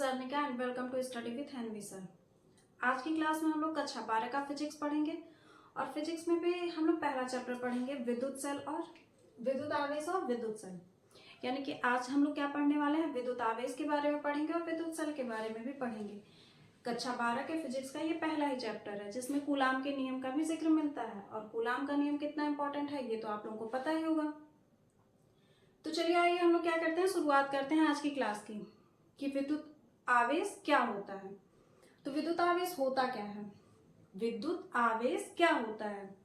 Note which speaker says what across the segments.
Speaker 1: Arnica and welcome to study with NV sir. आज की class में हम लोग कक्षा 12 का फिजिक्स पढ़ेंगे और फिजिक्स में भी हम लोग पहला चैप्टर पढ़ेंगे विद्युत सेल और विद्युत आवेश और विद्युत सेल। यानी कि आज हम लोग क्या पढ़ने वाले हैं, विद्युत आवेश के बारे में पढ़ेंगे और विद्युत सेल के बारे में भी पढ़ेंगे। कक्षा 12 के फिजिक्स का ये पहला ही चैप्टर है जिसमें कूलाम के नियम का भी जिक्र मिलता है और कूलाम का नियम कितना इंपॉर्टेंट है ये तो आप लोगों को पता ही होगा। तो चलिए आइए हम लोग क्या करते हैं, शुरुआत करते हैं आज की क्लास की कि विद्युत आवेश क्या होता है। तो विद्युत आवेश होता क्या है, विद्युत आवेश क्या होता है।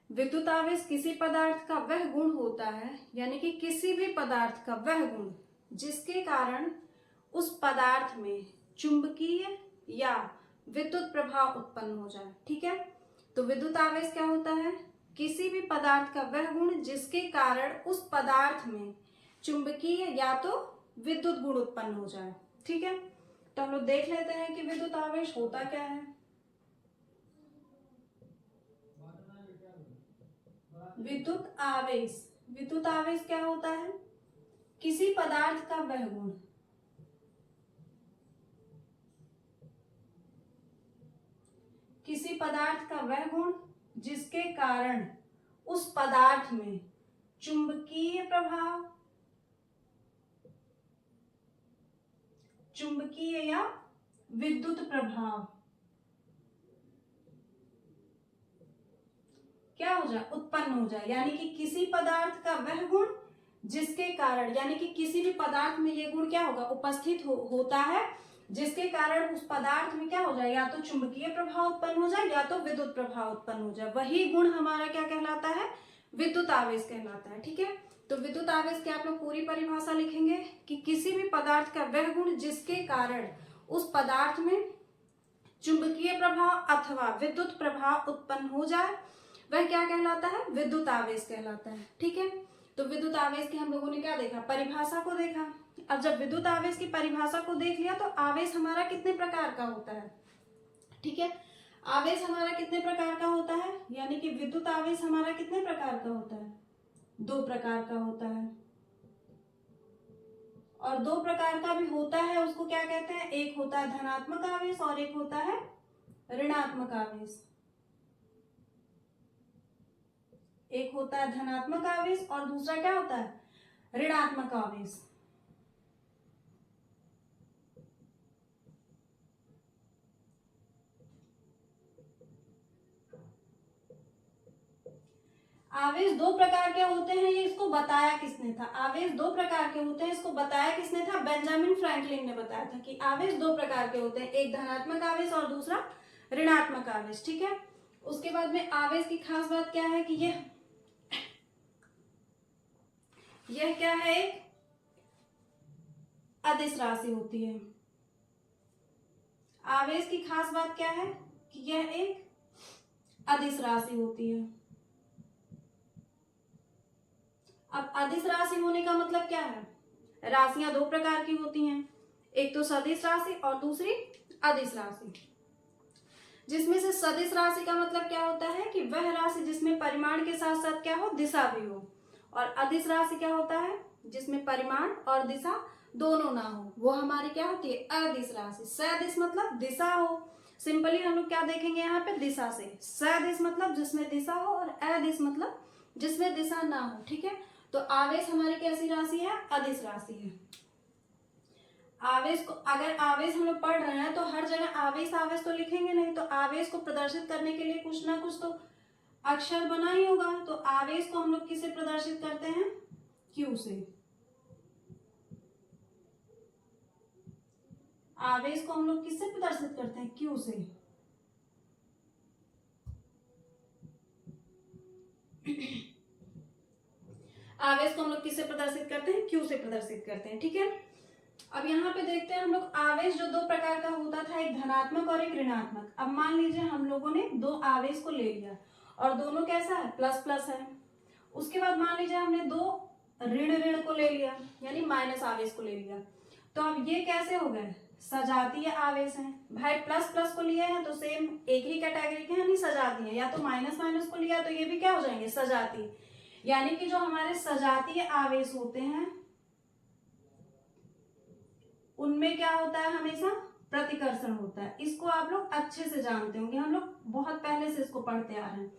Speaker 1: विद्युत आवेश किसी पदार्थ का वह गुण होता है, यानी कि किसी भी पदार्थ का वह गुण जिसके कारण उस पदार्थ में चुंबकीय या विद्युत प्रभाव उत्पन्न हो जाए। ठीक है, तो विद्युत आवेश क्या होता है, किसी भी पदार्थ का वह गुण जिसके कारण उस पदार्थ में चुंबकीय या तो विद्युत गुण उत्पन्न हो जाए। ठीक है, तो हम लोग देख लेते हैं कि विद्युत आवेश होता क्या है। विद्युत आवेश क्या होता है, किसी पदार्थ का वह गुण जिसके कारण उस पदार्थ में चुंबकीय या विद्युत प्रभाव क्या हो जाए, उत्पन्न हो जाए। यानी कि किसी पदार्थ का वह गुण जिसके कारण, यानी कि किसी भी पदार्थ में ये गुण क्या होगा, उपस्थित होता है जिसके कारण उस पदार्थ में क्या हो जाए, या तो चुंबकीय प्रभाव उत्पन्न हो जाए या तो विद्युत प्रभाव उत्पन्न हो जाए। वही गुण हमारा क्या कहलाता है, विद्युत आवेश कहलाता है। ठीक है, तो विद्युत आवेश की आप लोग पूरी परिभाषा लिखेंगे कि किसी भी पदार्थ का वह गुण जिसके कारण उस पदार्थ में चुंबकीय प्रभाव अथवा विद्युत प्रभाव उत्पन्न हो जाए वह क्या कहलाता है, विद्युत आवेश कहलाता है। ठीक है, तो विद्युत आवेश की हम लोगों ने क्या देखा, परिभाषा को देखा। अब जब विद्युत आवेश की परिभाषा को देख लिया तो आवेश हमारा कितने प्रकार का होता है। ठीक है, आवेश हमारा कितने प्रकार का होता है, यानी कि विद्युत आवेश हमारा कितने प्रकार का होता है, 2 प्रकार का होता है। और 2 प्रकार का भी होता है, उसको क्या कहते हैं, एक होता है धनात्मक आवेश और एक होता है ऋणात्मक आवेश। एक होता है धनात्मक आवेश और दूसरा क्या होता है, ऋणात्मक आवेश। आवेश 2 प्रकार के होते हैं, ये इसको बताया किसने था, आवेश 2 प्रकार के होते हैं, इसको बताया किसने था, बेंजामिन फ्रैंकलिन ने बताया था कि आवेश 2 प्रकार के होते हैं, एक धनात्मक आवेश और दूसरा ऋणात्मक आवेश। ठीक है, उसके बाद में आवेश की खास बात क्या है कि यह क्या है, एक अदिश राशि होती है। आवेश की खास बात क्या है कि यह एक अदिश राशि होती है। अब अदिश राशि होने का मतलब क्या है, राशियां 2 प्रकार की होती हैं, एक तो सदिश राशि और दूसरी अदिश राशि। जिसमें से सदिश राशि का मतलब क्या होता है कि वह राशि जिसमें परिमाण के साथ साथ क्या हो, दिशा भी हो। और अदिश राशि क्या होता है, जिसमें परिमाण और दिशा दोनों ना हो, वो हमारी क्या होती है, अदिश राशि। सदिश मतलब दिशा हो, सिंपली हम लोग क्या देखेंगे यहाँ पे, दिशा से। सदिश मतलब जिसमें दिशा हो और अदिश मतलब जिसमें दिशा ना हो। ठीक है, तो आवेश हमारी कैसी राशि है, अदिश राशि है। आवेश को, अगर आवेश हम लोग पढ़ रहे हैं तो हर जगह आवेश आवेश तो लिखेंगे नहीं, तो आवेश को प्रदर्शित करने के लिए कुछ ना कुछ तो अक्षर बना ही होगा। तो आवेश को हम लोग किसे प्रदर्शित करते हैं, क्यू से। आवेश को हम लोग किससे प्रदर्शित करते हैं, क्यू से। आवेश को हम लोग किससे प्रदर्शित करते हैं, क्यू से प्रदर्शित करते हैं। ठीक है, अब यहाँ पे देखते हैं हम लोग आवेश जो 2 प्रकार का होता था, एक धनात्मक और एक ऋणात्मक। अब मान लीजिए हम लोगों ने 2 आवेश को ले लिया और दोनों कैसा है, प्लस प्लस है। उसके बाद मान लीजिए हमने 2 ऋण को ले लिया, यानी माइनस आवेश को ले लिया। तो अब ये कैसे हो गए, सजातीय आवेश है। भाई प्लस प्लस को लिया है तो सेम एक ही कैटेगरी के, यानी सजातीय। या तो माइनस माइनस को लिया तो ये भी क्या हो जाएंगे, सजातीय। यानी कि जो हमारे सजातीय आवेश होते हैं उनमें क्या होता है, हमेशा प्रतिकर्षण होता है। इसको आप लोग अच्छे से जानते होंगे, हम लोग बहुत पहले से इसको पढ़ते आ रहे हैं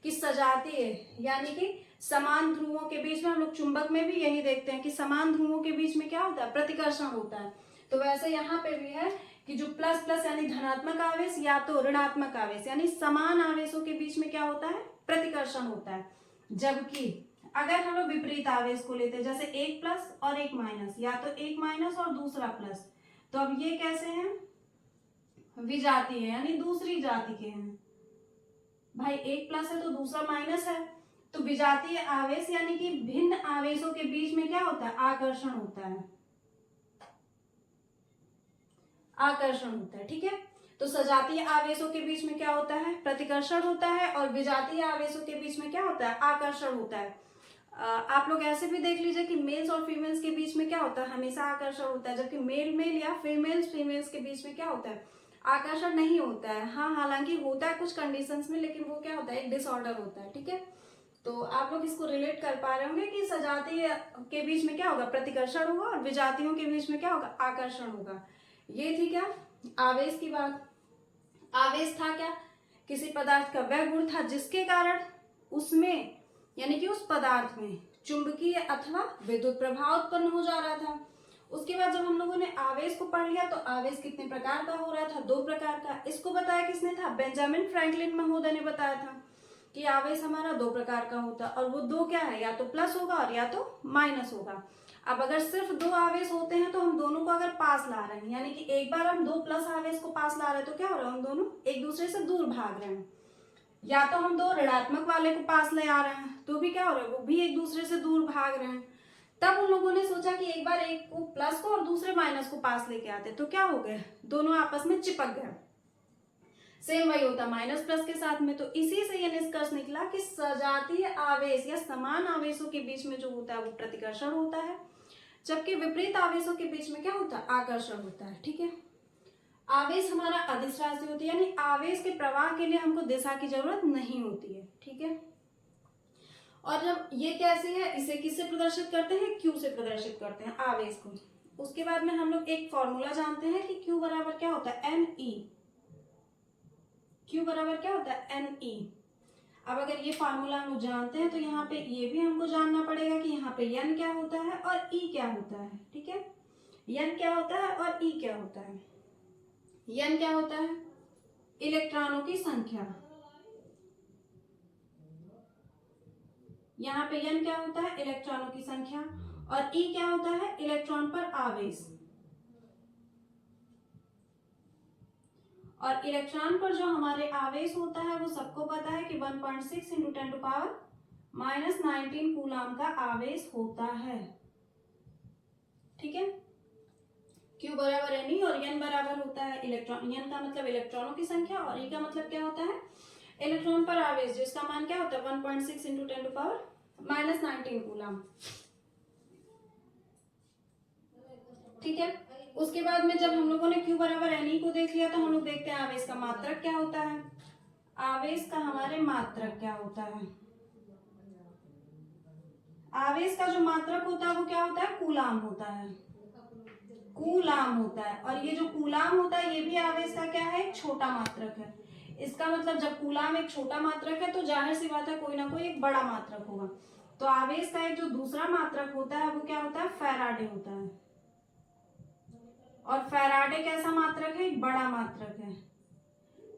Speaker 1: कि सजातीय यानी कि समान ध्रुवों के बीच में, हम लोग चुंबक में भी यही देखते हैं कि समान ध्रुवों के बीच में क्या होता है, प्रतिकर्षण होता है। तो वैसे यहाँ पे भी है कि जो प्लस प्लस यानी धनात्मक आवेश या तो ऋणात्मक आवेश यानी समान आवेशों के बीच में क्या होता है, प्रतिकर्षण होता है। जबकि अगर हम लोग विपरीत आवेश को लेते हैं, जैसे एक प्लस और एक माइनस, या तो एक माइनस और दूसरा प्लस, तो अब ये कैसे हैं, विजातीय है यानी दूसरी जाति के हैं। भाई एक प्लस है तो दूसरा माइनस है, तो विजातीय आवेश यानी कि भिन्न आवेशों के बीच में क्या होता है, आकर्षण होता है, आकर्षण होता है। ठीक है, तो सजातीय आवेशों के बीच में क्या होता है, प्रतिकर्षण होता है, और विजातीय आवेशों के बीच में क्या होता है, आकर्षण होता है। आप लोग ऐसे भी देख लीजिए कि मेल्स और फीमेल्स के बीच में क्या होता है, हमेशा आकर्षण होता है, जबकि मेल मेल या फीमेल्स फीमेल्स के बीच में क्या होता है, आकर्षण नहीं होता है। हाँ, हालांकि होता है कुछ कंडीशंस में, लेकिन वो क्या होता है, एक डिसऑर्डर होता है। ठीक है, तो आप लोग इसको रिलेट कर पा रहे होंगे कि सजातीय के बीच में क्या होगा, प्रतिकर्षण होगा, और विजातियों के बीच में क्या होगा, आकर्षण होगा। ये थी क्या, आवेश की बात। आवेश था क्या, किसी पदार्थ का वह गुण था जिसके कारण उसमें यानी कि उस पदार्थ में चुंबकीय अथवा विद्युत प्रभाव उत्पन्न हो जा रहा था। उसके बाद जब हम लोगों ने आवेश को पढ़ लिया, तो आवेश कितने प्रकार का हो रहा था, 2 प्रकार का। इसको बताया किसने था, बेंजामिन फ्रैंकलिन महोदय ने बताया था कि आवेश हमारा 2 प्रकार का होता है, और वो 2 क्या है, या तो प्लस होगा और या तो माइनस होगा। अब अगर सिर्फ 2 आवेश होते हैं तो हम दोनों को अगर पास ला रहे हैं, यानी कि एक बार हम 2 प्लस आवेश को पास ला रहे हैं, तो क्या हो रहा है, हम दोनों एक दूसरे से दूर भाग रहे हैं। या तो हम 2 ऋणात्मक वाले को पास ले आ रहे हैं, तो भी क्या हो रहा है, वो भी एक दूसरे से दूर भाग रहे हैं। तब उन लोगों ने सोचा कि एक बार एक को प्लस को और दूसरे माइनस को पास लेके आते, तो क्या हो गए, दोनों आपस में चिपक गए। सेम वही होता माइनस प्लस के साथ में। तो इसी से यह निष्कर्ष निकला कि सजातीय आवेश या समान आवेशों के बीच में जो होता है वो प्रतिकर्षण होता है, जबकि विपरीत आवेशों के बीच में क्या होता है, आकर्षण होता है। ठीक है, आवेश हमारा अदिश राशि होती है, यानी आवेश के प्रवाह के लिए हमको दिशा की जरूरत नहीं होती है। ठीक है, और जब ये कैसे है, इसे किससे प्रदर्शित करते हैं, क्यू से प्रदर्शित करते हैं आवेश को। उसके बाद में हम लोग एक फॉर्मूला जानते हैं कि क्यू बराबर क्या होता है, एन ई। क्यू बराबर क्या होता है, एन ई। अब अगर ये फार्मूला हम लोग जानते हैं, तो यहाँ पे ये भी हमको जानना पड़ेगा कि यहाँ पे एन क्या होता है और ई क्या होता है। ठीक है, एन क्या होता है और ई क्या होता है। एन क्या होता है, इलेक्ट्रॉनों की संख्या। यहाँ पे एन क्या होता है, इलेक्ट्रॉनों की संख्या, और ई क्या होता है, इलेक्ट्रॉन पर आवेश। और इलेक्ट्रॉन पर जो हमारे आवेश होता है वो सबको पता है कि 1.6 इंटू 10⁻⁻19 कूलाम का आवेश होता है। ठीक है, क्यू बराबर एन ई, और एन बराबर होता है इलेक्ट्रॉन। एन का मतलब इलेक्ट्रॉनों की संख्या, और ई का मतलब क्या होता है, इलेक्ट्रॉन पर आवेश, जिसका मान क्या होता है 1.6 इंटू 10⁻⁻19 कूलाम। ठीक है, उसके बाद में जब हम लोगों ने Q बराबर एन ई को देख लिया, तो हम लोग देखते हैं आवेश का मात्रक क्या होता है। आवेश का हमारे मात्रक क्या होता है, आवेश का जो मात्रक होता है वो क्या होता है, कूलाम होता है, कूलाम होता है। और ये जो कूलाम होता है ये भी आवेश का क्या है, एक छोटा मात्रक है। इसका मतलब जब कूलाम एक छोटा मात्रक है, तो जाहिर सी बात है कोई ना कोई एक बड़ा मात्रक होगा। तो आवेश का एक जो दूसरा मात्रक होता है वो क्या होता है, फैराडे होता है। और फैराडे कैसा मात्रक है, एक बड़ा मात्रक है।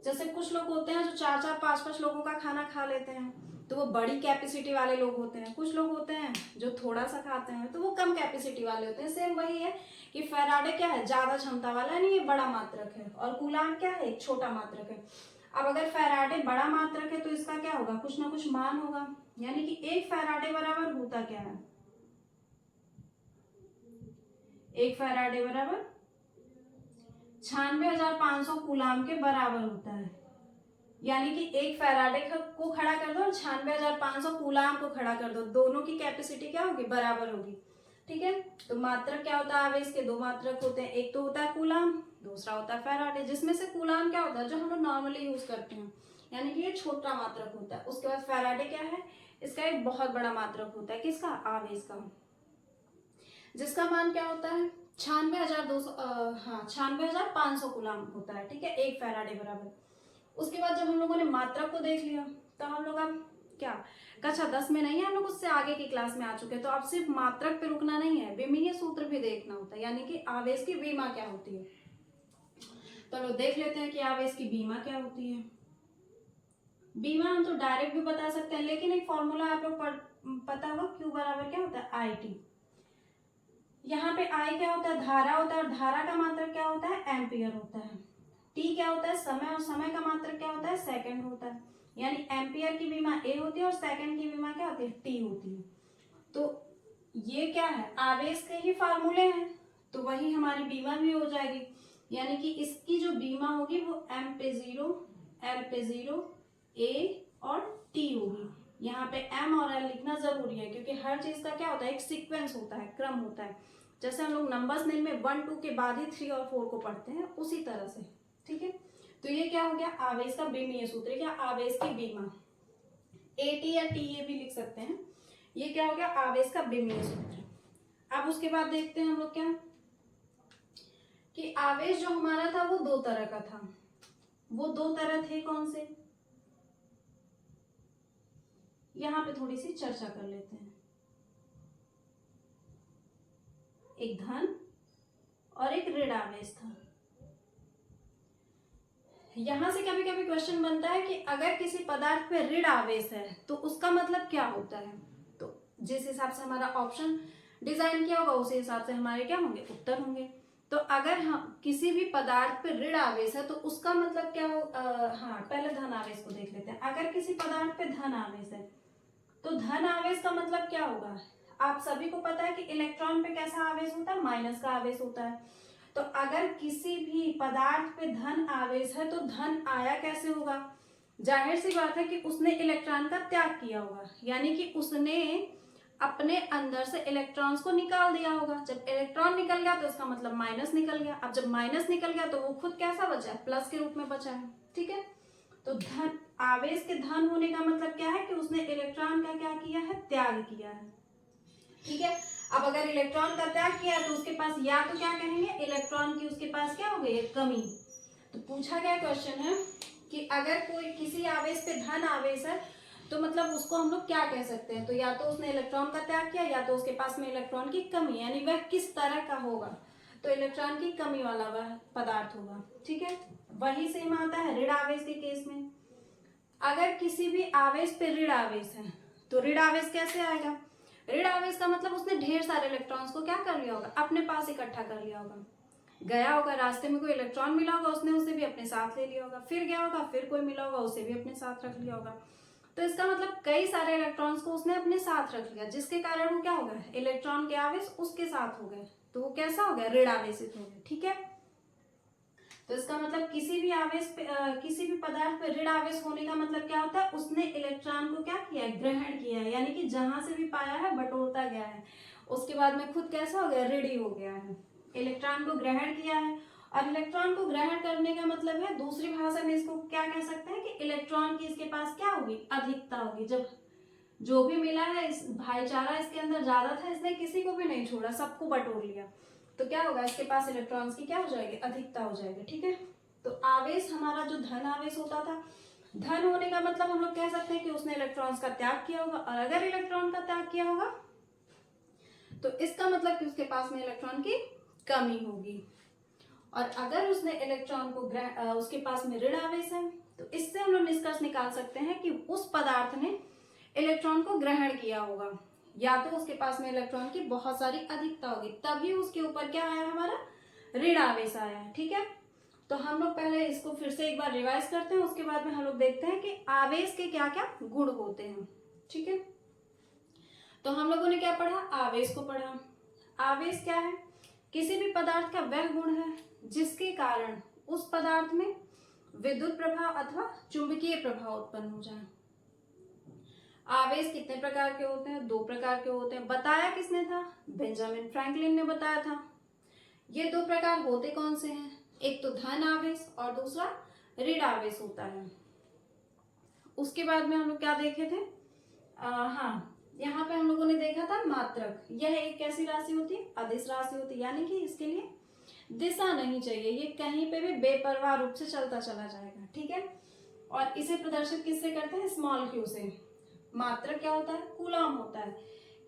Speaker 1: जैसे कुछ लोग होते हैं जो 4-4, 5-5 लोगों का खाना खा लेते हैं, तो वो बड़ी कैपेसिटी वाले लोग होते हैं। कुछ लोग होते हैं जो थोड़ा सा खाते हैं, तो वो कम कैपेसिटी वाले होते हैं। सेम वही है कि फैराडे क्या है, ज्यादा क्षमता वाला है, ये बड़ा मात्रक है, और कूलाम क्या है, एक छोटा मात्रक है। अब अगर फैराडे बड़ा मात्रक है, तो इसका क्या होगा, कुछ ना कुछ मान होगा। यानी कि एक फैराडे बराबर होता क्या है, एक फैराडे बराबर 96,500 कूलाम के बराबर होता है। यानी कि एक फैराडे को खड़ा कर दो और 96,500 कूलाम को खड़ा कर दो, दोनों की कैपेसिटी क्या होगी, बराबर होगी। ठीक है, तो मात्रक क्या होता है, आवेश के 2 मात्रक होते हैं, एक तो होता है कूलाम, दूसरा होता है फैराडे। जिसमें से कूलाम क्या होता है, जो हम लोग नॉर्मली यूज करते हैं, यानी कि ये छोटा मात्रक होता है। उसके बाद फैराडे क्या है, इसका एक बहुत बड़ा मात्रक होता है, किसका, आवेश का, जिसका मान क्या होता है 96,500 कूलाम होता है, ठीक है, 1 फैराडे बराबर। उसके बाद जब हम लोगों ने मात्रक को देख लिया तो हम लोग अब क्या कक्षा 10 में नहीं है, हम लोग उससे आगे की क्लास में आ चुके हैं। तो अब सिर्फ मात्रक पे रुकना नहीं है, विमीय सूत्र भी देखना होता है, यानी कि आवेश की विमा क्या होती है। तो लोग देख लेते हैं कि आवेश की बीमा क्या होती है। बीमा हम तो डायरेक्ट भी बता सकते हैं, लेकिन एक फॉर्मूला आप लोग पता होगा, Q बराबर क्या होता है, IT। यहाँ पे I क्या होता है, धारा होता है, और धारा का मात्रक क्या होता है, एम्पियर होता है। T क्या होता है, समय, और समय का मात्रक क्या होता है, सेकंड होता है। यानी एम्पियर की विमा A होती है और सेकंड की विमा क्या होती है, T होती है। तो ये क्या है, आवेश के ही फार्मूले हैं, तो वही हमारी बीमा भी हो जाएगी। यानी कि इसकी जो बीमा होगी वो M पे 0, L पे 0, A और T होगी। यहाँ पे M और L लिखना जरूरी है, क्योंकि हर चीज का क्या होता है, एक सीक्वेंस होता है, क्रम होता है। जैसे हम लोग नंबर्स नेम में 1 2 के बाद ही 3 और 4 को पढ़ते हैं, उसी तरह से, ठीक है। तो ये क्या हो गया, आवेश का बीमीय सूत्र, या आवेश की बीमा, AT या TA भी लिख सकते हैं। ये क्या हो गया, आवेश का बीमीय सूत्र। अब उसके बाद देखते हैं हम लोग क्या, कि आवेश जो हमारा था वो 2 तरह का था। वो 2 तरह थे कौन से, यहां पे थोड़ी सी चर्चा कर लेते हैं। एक धन और एक ऋण आवेश था। यहां से कभी कभी क्वेश्चन बनता है कि अगर किसी पदार्थ पे ऋण आवेश है तो उसका मतलब क्या होता है। तो जिस हिसाब से हमारा ऑप्शन डिजाइन किया होगा उसी हिसाब से हमारे क्या होंगे, उत्तर होंगे। तो अगर हम किसी भी पदार्थ पे ऋण आवेश है तो उसका मतलब क्या हो, पहले धन आवेश को देख लेते हैं। अगर किसी पदार्थ पे धन आवेश है तो धन आवेश का मतलब क्या होगा, आप सभी को पता है कि इलेक्ट्रॉन पे कैसा आवेश होता है, माइनस का आवेश होता है। तो अगर किसी भी पदार्थ पे धन आवेश है तो धन आया कैसे होगा, जाहिर सी बात है कि उसने इलेक्ट्रॉन का त्याग किया होगा, यानी कि उसने अपने अंदर से इलेक्ट्रॉन्स को निकाल दिया होगा। जब इलेक्ट्रॉन निकल गया तो इसका मतलब माइनस निकल गया। अब जब माइनस निकल गया तो वो खुद कैसा बचा है, प्लस के रूप में बचा है, ठीक है। तो धन आवेश के धन होने का मतलब क्या है, कि उसने इलेक्ट्रॉन का क्या किया है, त्याग किया है, ठीक है। अब अगर इलेक्ट्रॉन का त्याग किया तो उसके पास या तो क्या कहेंगे, इलेक्ट्रॉन की उसके पास क्या हो गई, कमी। तो पूछा गया क्वेश्चन है कि अगर कोई किसी आवेश पे धन आवेश है तो मतलब उसको हम लोग क्या कह सकते हैं। तो या तो उसने इलेक्ट्रॉन का त्याग किया, या तो उसके पास में इलेक्ट्रॉन की कमी, यानी वह किस तरह का होगा, तो इलेक्ट्रॉन की कमी वाला वह पदार्थ होगा, ठीक है। वही सेम आता है ऋण आवेश के केस में। अगर किसी भी आवेश पे ऋण आवेश है तो ऋण आवेश कैसे आएगा, ऋण आवेश का मतलब उसने ढेर सारे इलेक्ट्रॉन्स को क्या कर लिया होगा, अपने पास इकट्ठा कर लिया होगा। गया होगा, रास्ते में कोई इलेक्ट्रॉन मिला होगा, उसने उसे भी अपने साथ ले लिया होगा। फिर गया होगा, फिर कोई मिला होगा, उसे भी अपने साथ रख लिया होगा। तो इसका मतलब कई सारे इलेक्ट्रॉन्स को उसने अपने साथ रख लिया, जिसके कारण वो क्या हो गया, इलेक्ट्रॉन के आवेश उसके साथ हो गए, तो वो कैसा हो गया, ऋण आवेशित हो गया, ठीक है। तो इसका मतलब किसी भी आवेश पे किसी भी पदार्थ पे ऋण आवेश होने का मतलब क्या होता है, उसने इलेक्ट्रॉन को क्या किया है, ग्रहण किया है, यानी कि जहां से भी पाया है बटोरता गया है, उसके बाद में खुद कैसा हो गया, ऋणी हो गया है। इलेक्ट्रॉन को ग्रहण किया है, और इलेक्ट्रॉन को ग्रहण करने का मतलब है, दूसरी भाषा में इसको क्या कह सकते हैं, कि इलेक्ट्रॉन की इसके पास क्या होगी, अधिकता होगी। जब जो भी मिला है, इस भाईचारा इसके अंदर ज्यादा था, इसने किसी को भी नहीं छोड़ा, सबको बटोर लिया, तो क्या होगा, इसके पास इलेक्ट्रॉन्स की क्या हो जाएगी, अधिकता हो जाएगी, ठीक है। तो आवेश हमारा जो धन आवेश होता था, धन होने का मतलब हम लोग कह सकते हैं कि उसने इलेक्ट्रॉन्स का त्याग किया होगा, और अगर इलेक्ट्रॉन का त्याग किया होगा तो इसका मतलब कि उसके पास में इलेक्ट्रॉन की कमी होगी। और अगर उसने इलेक्ट्रॉन को उसके पास में ऋण आवेश है तो इससे हम लोग निष्कर्ष निकाल सकते हैं कि उस पदार्थ ने इलेक्ट्रॉन को ग्रहण किया होगा, या तो उसके पास में इलेक्ट्रॉन की बहुत सारी अधिकता होगी, तभी उसके ऊपर क्या आया, हमारा ऋण आवेश आया है, ठीक है। तो हम लोग पहले इसको फिर से एक बार रिवाइज करते हैं, उसके बाद में हम लोग देखते हैं कि आवेश के क्या क्या गुण होते हैं, ठीक है। तो हम लोगों ने क्या पढ़ा, आवेश को पढ़ा। आवेश क्या है, किसी भी पदार्थ का वह गुण है जिसके कारण उस पदार्थ में विद्युत प्रभाव अथवा चुंबकीय प्रभाव उत्पन्न हो जाए। आवेश कितने प्रकार के होते हैं, 2 प्रकार के होते हैं। बताया किसने था, बेंजामिन फ्रैंकलिन ने बताया था। ये 2 प्रकार होते कौन से हैं, एक तो धन आवेश और दूसरा ऋण आवेश होता है। उसके बाद में हम लोग क्या देखे थे, यहाँ पे हम लोगों ने देखा था मात्रक, यह एक कैसी राशि होती है, अदिश राशि होती है, यानी कि इसके लिए दिशा नहीं चाहिए, ये कहीं पे भी बेपरवाह रूप से चलता चला जाएगा, ठीक है। और इसे प्रदर्शित किससे करते हैं, स्मॉल क्यू से। मात्रक क्या होता है, कूलम होता है,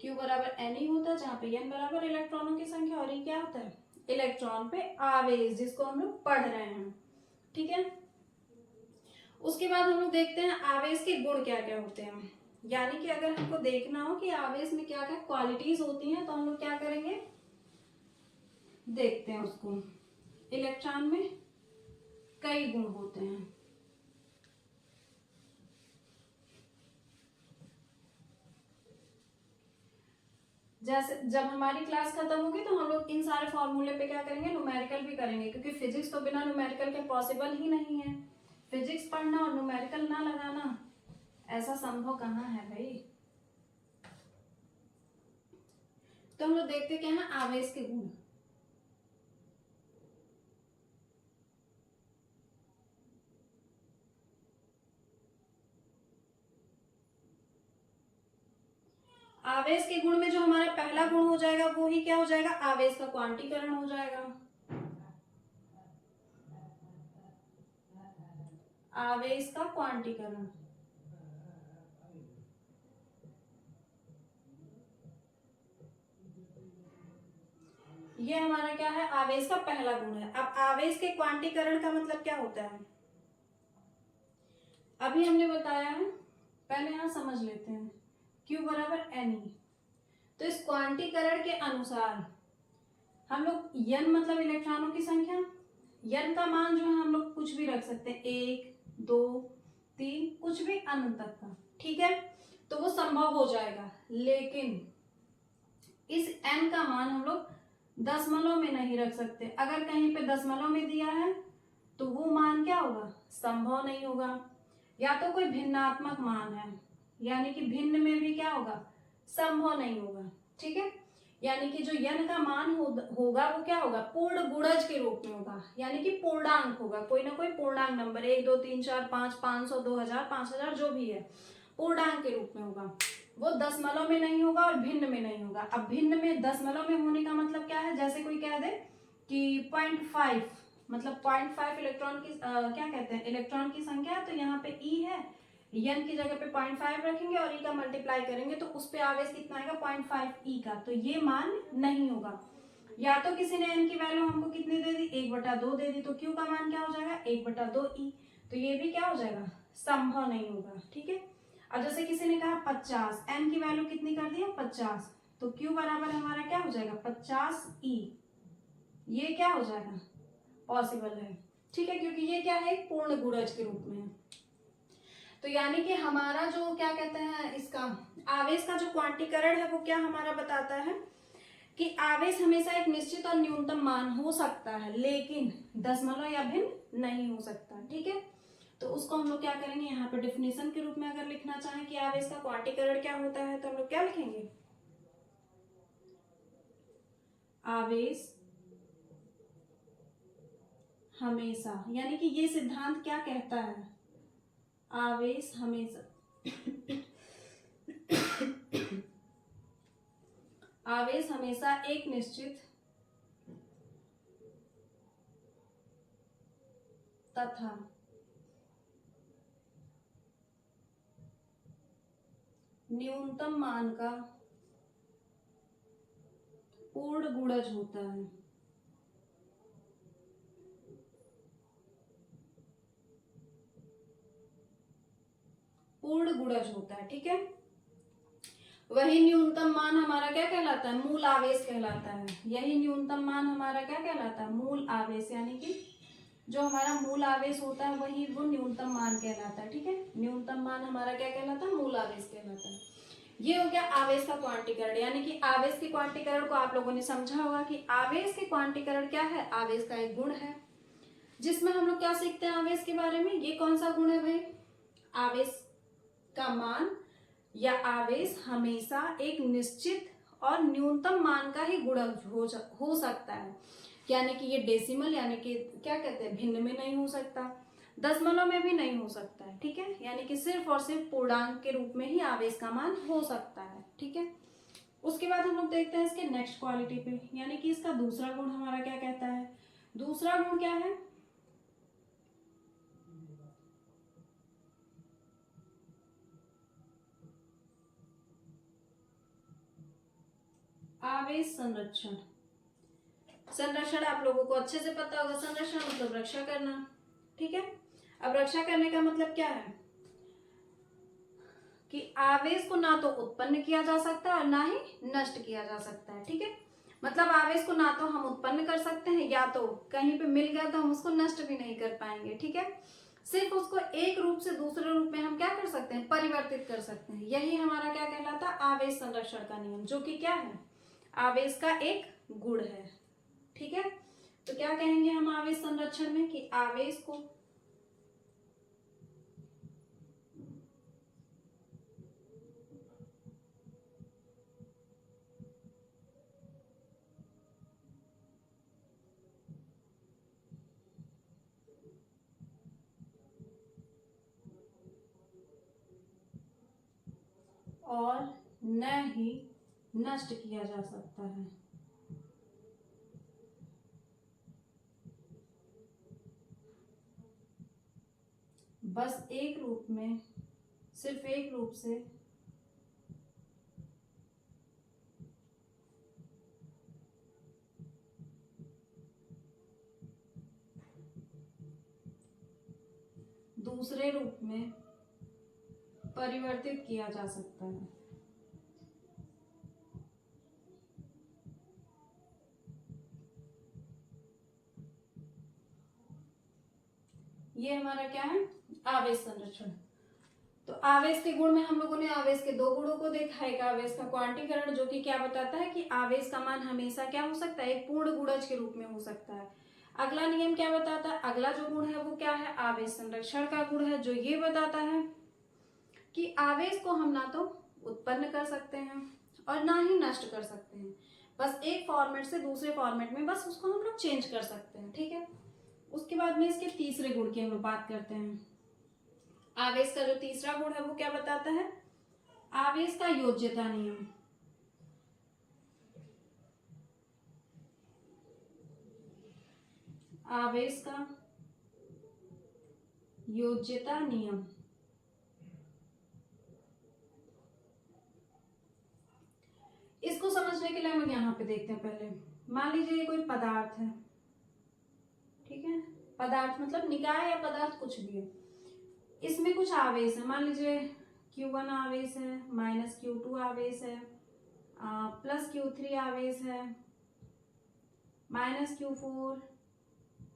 Speaker 1: क्यू बराबर एन ई होता है, जहाँ पे एन बराबर इलेक्ट्रॉनों की संख्या और ई क्या होता है, इलेक्ट्रॉन पे आवेश, जिसको हम लोग पढ़ रहे हैं, ठीक है। उसके बाद हम लोग देखते हैं आवेश के गुण क्या क्या होते हैं, यानी कि अगर हमको देखना हो कि आवेश में क्या क्या क्वालिटीज होती हैं तो हम लोग क्या करेंगे, देखते हैं उसको। इलेक्ट्रॉन में कई गुण होते हैं, जैसे जब हमारी क्लास खत्म होगी तो हम लोग इन सारे फॉर्मूले पे क्या करेंगे, न्यूमेरिकल भी करेंगे, क्योंकि फिजिक्स तो बिना न्यूमेरिकल के पॉसिबल ही नहीं है। फिजिक्स पढ़ना और न्यूमेरिकल ना लगाना ऐसा संभव कहाँ है भाई। तो हम लोग देखते क्या है, आवेश के गुण। आवेश के गुण में जो हमारा पहला गुण हो जाएगा वो ही क्या हो जाएगा, आवेश का क्वांटीकरण हो जाएगा। आवेश का क्वांटीकरण, ये हमारा क्या है, आवेश का पहला गुण है। अब आवेश के क्वांटीकरण का मतलब क्या होता है, अभी हमने बताया है, पहले यहां समझ लेते हैं। Q बराबर एन ई, तो इस क्वांटीकरण के अनुसार हम लोग n मतलब इलेक्ट्रॉनों की संख्या, n का मान जो है हम लोग कुछ भी रख सकते हैं, 1 2 3 कुछ भी अनंत तक का, ठीक है। तो वो संभव हो जाएगा, लेकिन इस n का मान हम लोग दशमलव में नहीं रख सकते। अगर कहीं पे दशमलव में दिया है तो वो मान क्या होगा, संभव नहीं होगा। या तो कोई भिन्नात्मक मान है, यानी कि भिन्न में भी क्या होगा, संभव नहीं होगा, ठीक है। यानी कि जो n का मान होगा वो क्या होगा, पूर्ण गुणज के रूप में होगा, यानी कि पूर्णांक होगा, कोई ना कोई पूर्णांक नंबर, 1 2 3 4 5 500 2000 5000 जो भी है, पूर्णांक के रूप में होगा। वो दशमलव में नहीं होगा और भिन्न में नहीं होगा। अब भिन्न में, दशमलव में होने का मतलब क्या है, जैसे कोई कह दे कि 0.5 मतलब 0.5 इलेक्ट्रॉन की क्या कहते हैं, इलेक्ट्रॉन की संख्या, तो यहाँ पे ई है, n की जगह पे 0.5 रखेंगे और e का मल्टीप्लाई करेंगे तो उस पे आवेश कितना आएगा, 0.5 e का, तो ये मान नहीं होगा। या तो किसी ने n की वैल्यू हमको कितनी दे दी, 1/2 दे दी, तो q का मान क्या हो जाएगा, 1/2 e, तो ये भी क्या हो जाएगा, संभव नहीं होगा, ठीक है। अब जैसे किसी ने कहा 50, n की वैल्यू कितनी कर दी है, 50, तो q बराबर हमारा क्या हो जाएगा, 50 e, ये क्या हो जाएगा, पॉसिबल है, ठीक है, क्योंकि ये क्या है, एक पूर्ण गुणज के रूप में है। तो यानी कि हमारा जो क्या कहते हैं, इसका आवेश का जो क्वांटीकरण है वो क्या हमारा बताता है कि आवेश हमेशा एक निश्चित और न्यूनतम मान हो सकता है, लेकिन दशमलव या भिन्न नहीं हो सकता, ठीक है। तो उसको हम लोग क्या करेंगे, यहाँ पे डेफिनेशन के रूप में अगर लिखना चाहें कि आवेश का क्वांटीकरण क्या होता है, तो हम लोग क्या लिखेंगे, आवेश हमेशा, यानी कि ये सिद्धांत क्या कहता है, आवेश हमेशा आवेश हमेशा एक निश्चित तथा न्यूनतम मान का पूर्ण गुणज होता है। पूर्ण गुणज होता है, ठीक है। वही न्यूनतम मान हमारा क्या कहलाता है, मूल आवेश कहलाता है। यही न्यूनतम मान हमारा क्या कहलाता है, मूल आवेश, यानी कि जो हमारा मूल आवेश होता है वही वो न्यूनतम मान कहलाता है, ठीक है। न्यूनतम मान हमारा क्या कहलाता है, मूल आवेश कहलाता है। ये हो गया आवेश का क्वांटीकरण, यानी कि आवेश के क्वांटीकरण को आप लोगों ने समझा होगा कि आवेश के क्वांटीकरण क्या है, आवेश का एक गुण है, जिसमें हम लोग क्या सीखते हैं आवेश के बारे में। ये कौन सा गुण है भाई, आवेश का मान या आवेश हमेशा एक निश्चित और न्यूनतम मान का ही गुणज हो सकता है, यानी कि ये डेसिमल यानी कि क्या कहते हैं, भिन्न में नहीं हो सकता। दशमलव में भी नहीं हो सकता है, ठीक है, यानी कि सिर्फ और सिर्फ पूर्णांक के रूप में ही आवेश का मान हो सकता है, ठीक है। उसके बाद हम लोग देखते हैं इसके नेक्स्ट क्वालिटी पे, यानी कि इसका दूसरा गुण हमारा क्या कहता है। दूसरा गुण क्या है, आवेश संरक्षण। संरक्षण आप लोगों को अच्छे से पता होगा, संरक्षण मतलब रक्षा करना, ठीक है। अब रक्षा करने का मतलब क्या है कि आवेश को ना तो उत्पन्न किया जा सकता और ना ही नष्ट किया जा सकता है, ठीक है। मतलब आवेश को ना तो हम उत्पन्न कर सकते हैं, या तो कहीं पे मिल गया तो हम उसको नष्ट भी नहीं कर पाएंगे, ठीक है। सिर्फ उसको एक रूप से दूसरे रूप में हम क्या कर सकते हैं, परिवर्तित कर सकते हैं। यही हमारा क्या कहलाता है, आवेश संरक्षण का नियम, जो कि क्या है, आवेश का एक गुण है, ठीक है। तो क्या कहेंगे हम आवेश संरक्षण में कि आवेश को और न ही नष्ट किया जा सकता है। बस एक रूप में, सिर्फ एक रूप से दूसरे रूप में परिवर्तित किया जा सकता है। ये हमारा क्या है, आवेश संरक्षण। तो आवेश के गुण में हम लोगों ने आवेश के दो गुणों को देखा। एक आवेश का क्वांटीकरण, जो कि क्या बताता है कि आवेश का मान हमेशा क्या हो सकता है, एक पूर्ण गुणज के रूप में हो सकता है। अगला नियम क्या बताता है, अगला जो गुण है वो क्या है, आवेश संरक्षण का गुण है, जो ये बताता है कि आवेश को हम ना तो उत्पन्न कर सकते हैं और ना ही नष्ट कर सकते हैं। बस एक फॉर्मेट से दूसरे फॉर्मेट में बस उसको हम लोग चेंज कर सकते हैं, ठीक है। उसके बाद में इसके तीसरे गुण की हम लोग बात करते हैं। आवेश का जो तीसरा गुण है वो क्या बताता है, आवेश का योज्यता नियम। आवेश का योज्यता नियम। इसको समझने के लिए हम यहाँ पे देखते हैं। पहले मान लीजिए कोई पदार्थ है, ठीक है, पदार्थ मतलब निकाय या पदार्थ कुछ भी है, इसमें कुछ आवेश है। मान लीजिए Q1 आवेश है, -Q2 आवेश है, +Q3 आवेश है, -Q4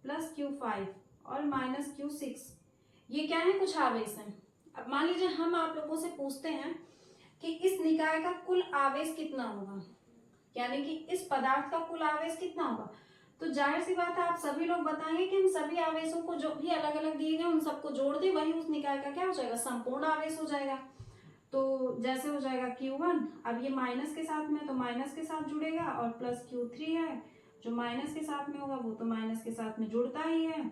Speaker 1: +Q5 और -Q6। ये क्या है, कुछ आवेश है। अब मान लीजिए हम आप लोगों से पूछते हैं कि इस निकाय का कुल आवेश कितना होगा, यानी कि इस पदार्थ का कुल आवेश कितना होगा, तो जाहिर सी बात है आप सभी लोग बताएंगे कि हम सभी आवेशों को जो भी अलग अलग दिए गए उन सबको जोड़ दें, वही उस निकाय का क्या हो जाएगा, संपूर्ण आवेश हो जाएगा। तो जैसे हो जाएगा Q1, अब ये माइनस के साथ में तो माइनस के साथ जुड़ेगा, और +Q3 है जो माइनस के साथ में होगा वो तो माइनस के साथ में जुड़ता ही है।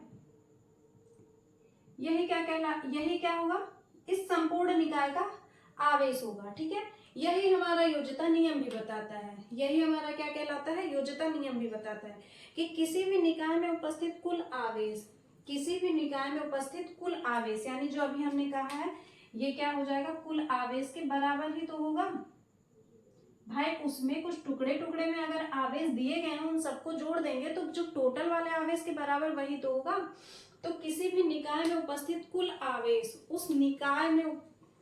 Speaker 1: यही क्या होगा, इस संपूर्ण निकाय का आवेश होगा, ठीक है। यही हमारा योज्यता नियम भी बताता है, यही हमारा क्या कहलाता है, योज्यता नियम भी बताता है कि किसी भी निकाय में उपस्थित कुल आवेश, किसी भी निकाय में उपस्थित कुल आवेश, यानी जो अभी हमने कहा है ये क्या हो जाएगा, कुल आवेश के बराबर ही तो होगा। भाई उसमें कुछ टुकड़े टुकड़े में अगर आवेश दिए गए हैं उन सबको जोड़ देंगे तो जो टोटल वाले आवेश के बराबर वही तो होगा। तो किसी भी निकाय में उपस्थित कुल आवेश, उस निकाय में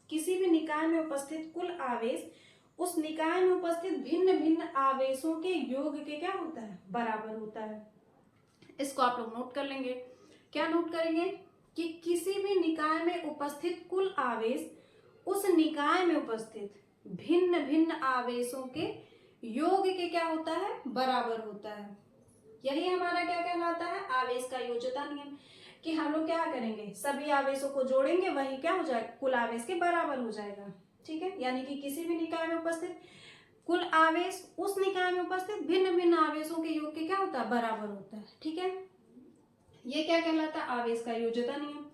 Speaker 1: किसी भी निकाय में उपस्थित कुल आवेश उस निकाय में उपस्थित भिन्न भिन्न आवेशों के योग के क्या होता है, बराबर होता है। इसको आप लोग नोट कर लेंगे। क्या नोट करेंगे कि किसी भी निकाय में उपस्थित कुल आवेश उस निकाय में उपस्थित भिन्न भिन्न आवेशों के योग के क्या होता है, बराबर होता है। यही हमारा क्या कहलाता है, आवेश का योज्यता नियम, कि हम लोग क्या करेंगे, सभी आवेशों को जोड़ेंगे, वही क्या हो जाएगा, कुल आवेश के बराबर हो जाएगा, ठीक है। यानी कि किसी भी निकाय में उपस्थित कुल आवेश उस निकाय में उपस्थित भिन्न भिन्न आवेशों के योग के क्या होता है, बराबर होता है, ठीक है। ये क्या कहलाता है, आवेश का योज्यता नियम।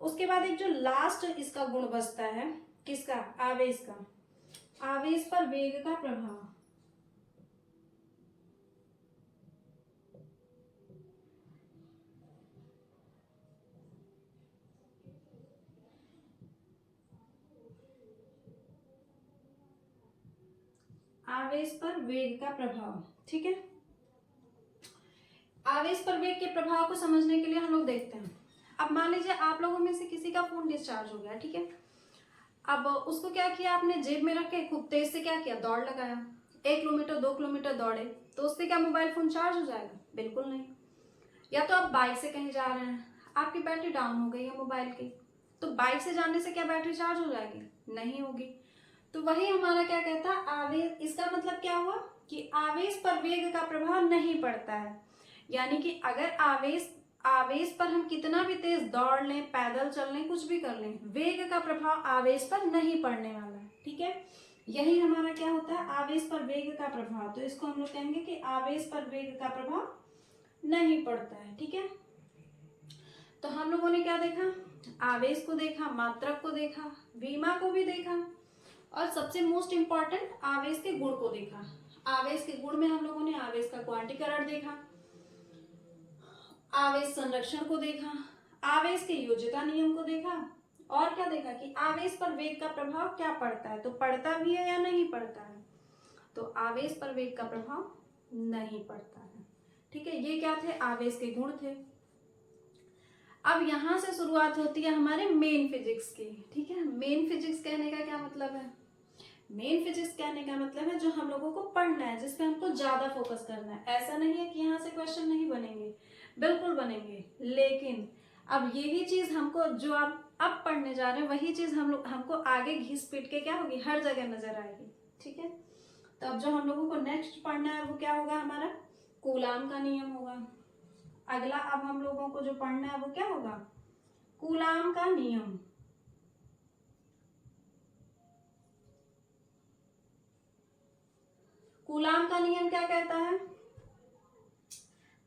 Speaker 1: उसके बाद एक जो लास्ट इसका गुण बचता है, किसका? आवेश का। आवेश पर वेग का प्रभाव। आवेश पर वेग का प्रभाव, ठीक है। आवेश पर वेग के प्रभाव को समझने के लिए हम लोग देखते हैं। अब मान लीजिए आप लोगों में से किसी का फोन डिस्चार्ज हो गया, ठीक है। अब उसको क्या किया आपने? जेब में रख के खूब तेज से क्या किया? दौड़ लगाया। 1 किलोमीटर 2 किलोमीटर दौड़े तो उससे क्या मोबाइल फोन चार्ज हो जाएगा? बिल्कुल नहीं। या तो आप बाइक से कहीं जा रहे हैं, आपकी बैटरी डाउन हो गई है मोबाइल की, तो बाइक से जाने से क्या बैटरी चार्ज हो जाएगी? नहीं होगी। तो वही हमारा क्या कहता है, आवेश। इसका मतलब क्या हुआ कि आवेश पर वेग का प्रभाव नहीं पड़ता है। यानी कि अगर आवेश पर हम कितना भी तेज दौड़ लें, पैदल चल लें, कुछ भी कर लें, वेग का प्रभाव आवेश पर नहीं पड़ने वाला है, ठीक है। यही हमारा क्या होता है, आवेश पर वेग का प्रभाव। तो इसको हम लोग कहेंगे कि आवेश पर वेग का प्रभाव नहीं पड़ता है, ठीक है। तो हम लोगों ने क्या देखा? आवेश को देखा, मात्रक को देखा, विमा को भी देखा, और सबसे मोस्ट इंपॉर्टेंट आवेश के गुण को देखा। आवेश के गुण में हम लोगों ने आवेश का क्वांटीकरण देखा, आवेश संरक्षण को देखा, आवेश के योज्यता नियम को देखा, और क्या देखा कि आवेश पर वेग का प्रभाव क्या पड़ता है। तो पड़ता भी है या नहीं पड़ता है? तो आवेश पर वेग का प्रभाव नहीं पड़ता है, ठीक है। ये क्या थे? आवेश के गुण थे। अब यहां से शुरुआत होती है हमारे मेन फिजिक्स की, ठीक है। मेन फिजिक्स कहने का क्या मतलब है? मेन फिजिक्स कहने का मतलब है जो हम लोगों को पढ़ना है, जिसपे हमको ज्यादा फोकस करना है। ऐसा नहीं है कि यहाँ से क्वेश्चन नहीं बनेंगे, बिल्कुल बनेंगे, लेकिन अब यही चीज हमको, जो आप अब पढ़ने जा रहे हैं, वही चीज हमको आगे घिस पीट के क्या होगी, हर जगह नजर आएगी, ठीक है। तो अब जो हम लोगों को नेक्स्ट पढ़ना है वो क्या होगा हमारा? कूलाम का नियम होगा। अगला अब हम लोगों को जो पढ़ना है वो क्या होगा? कूलाम का नियम। कूलाम का नियम क्या कहता है?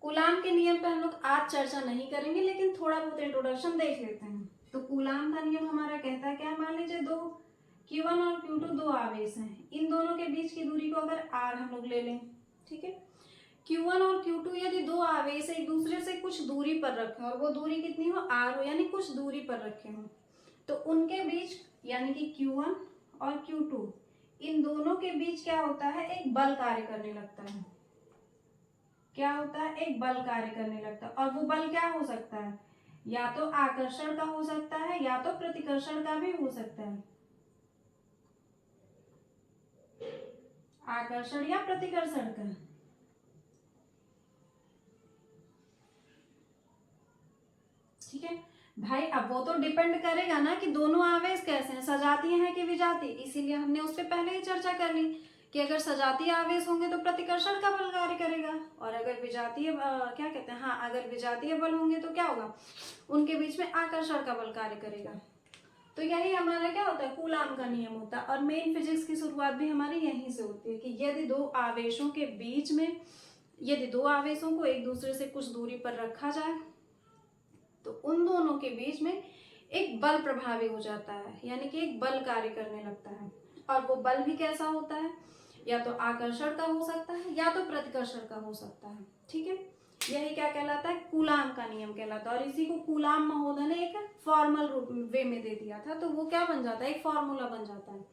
Speaker 1: कूलाम के नियम पे हम लोग आज चर्चा नहीं करेंगे, लेकिन थोड़ा बहुत इंट्रोडक्शन देख लेते हैं। तो कूलाम का नियम हमारा कहता है क्या? मान लीजिए दो Q1 और Q2 दो आवेश हैं, इन दोनों के बीच की दूरी को अगर R हम लोग ले लें, ठीक है। Q1 और Q2 यदि दो आवेश एक दूसरे से कुछ दूरी पर रखे और वो दूरी कितनी हो? R हो, यानी कुछ दूरी पर रखे हो, तो उनके बीच यानी कि Q1 और Q2 इन दोनों के बीच क्या होता है? एक बल कार्य करने लगता है। क्या होता है? एक बल कार्य करने लगता है। और वो बल क्या हो सकता है? या तो आकर्षण का हो सकता है, या तो प्रतिकर्षण का भी हो सकता है। आकर्षण या प्रतिकर्षण का। ठीक है भाई, अब वो तो डिपेंड करेगा ना कि दोनों आवेश कैसे हैं, सजातीय हैं कि विजातीय। इसीलिए हमने उस पर पहले ही चर्चा कर ली कि अगर सजातीय आवेश होंगे तो प्रतिकर्षण का बल कार्य करेगा, और अगर विजातीय क्या कहते हैं, हाँ, अगर विजातीय बल होंगे तो क्या होगा? उनके बीच में आकर्षण का बल कार्य करेगा। तो यही हमारा क्या होता है? कूलाम का नियम होता है। और मेन फिजिक्स की शुरुआत भी हमारी यहीं से होती है कि यदि दो आवेशों के बीच में, यदि दो आवेशों को एक दूसरे से कुछ दूरी पर रखा जाए तो उन दोनों के बीच में एक बल प्रभावी हो जाता है, यानी कि एक बल कार्य करने लगता है। और वो बल भी कैसा होता है? या तो आकर्षण का हो सकता है, या तो प्रतिकर्षण का हो सकता है, ठीक है। यही क्या कहलाता है? कूलाम का नियम कहलाता है। और इसी को कूलाम महोदय ने एक फॉर्मल वे में दे दिया था, तो वो क्या बन जाता है? एक फॉर्मूला बन जाता है,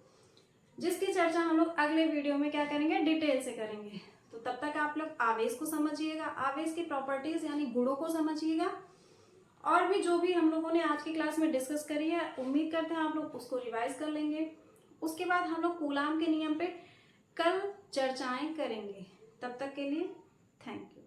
Speaker 1: जिसकी चर्चा हम लोग अगले वीडियो में क्या करेंगे? डिटेल से करेंगे। तो तब तक आप लोग आवेश को समझिएगा, आवेश की प्रॉपर्टीज यानी गुणों को समझिएगा, और भी जो भी हम लोगों ने आज की क्लास में डिस्कस करी है, उम्मीद करते हैं आप लोग उसको रिवाइज कर लेंगे। उसके बाद हम लोग कूलाम के नियम पे कल चर्चाएं करेंगे। तब तक के लिए थैंक यू।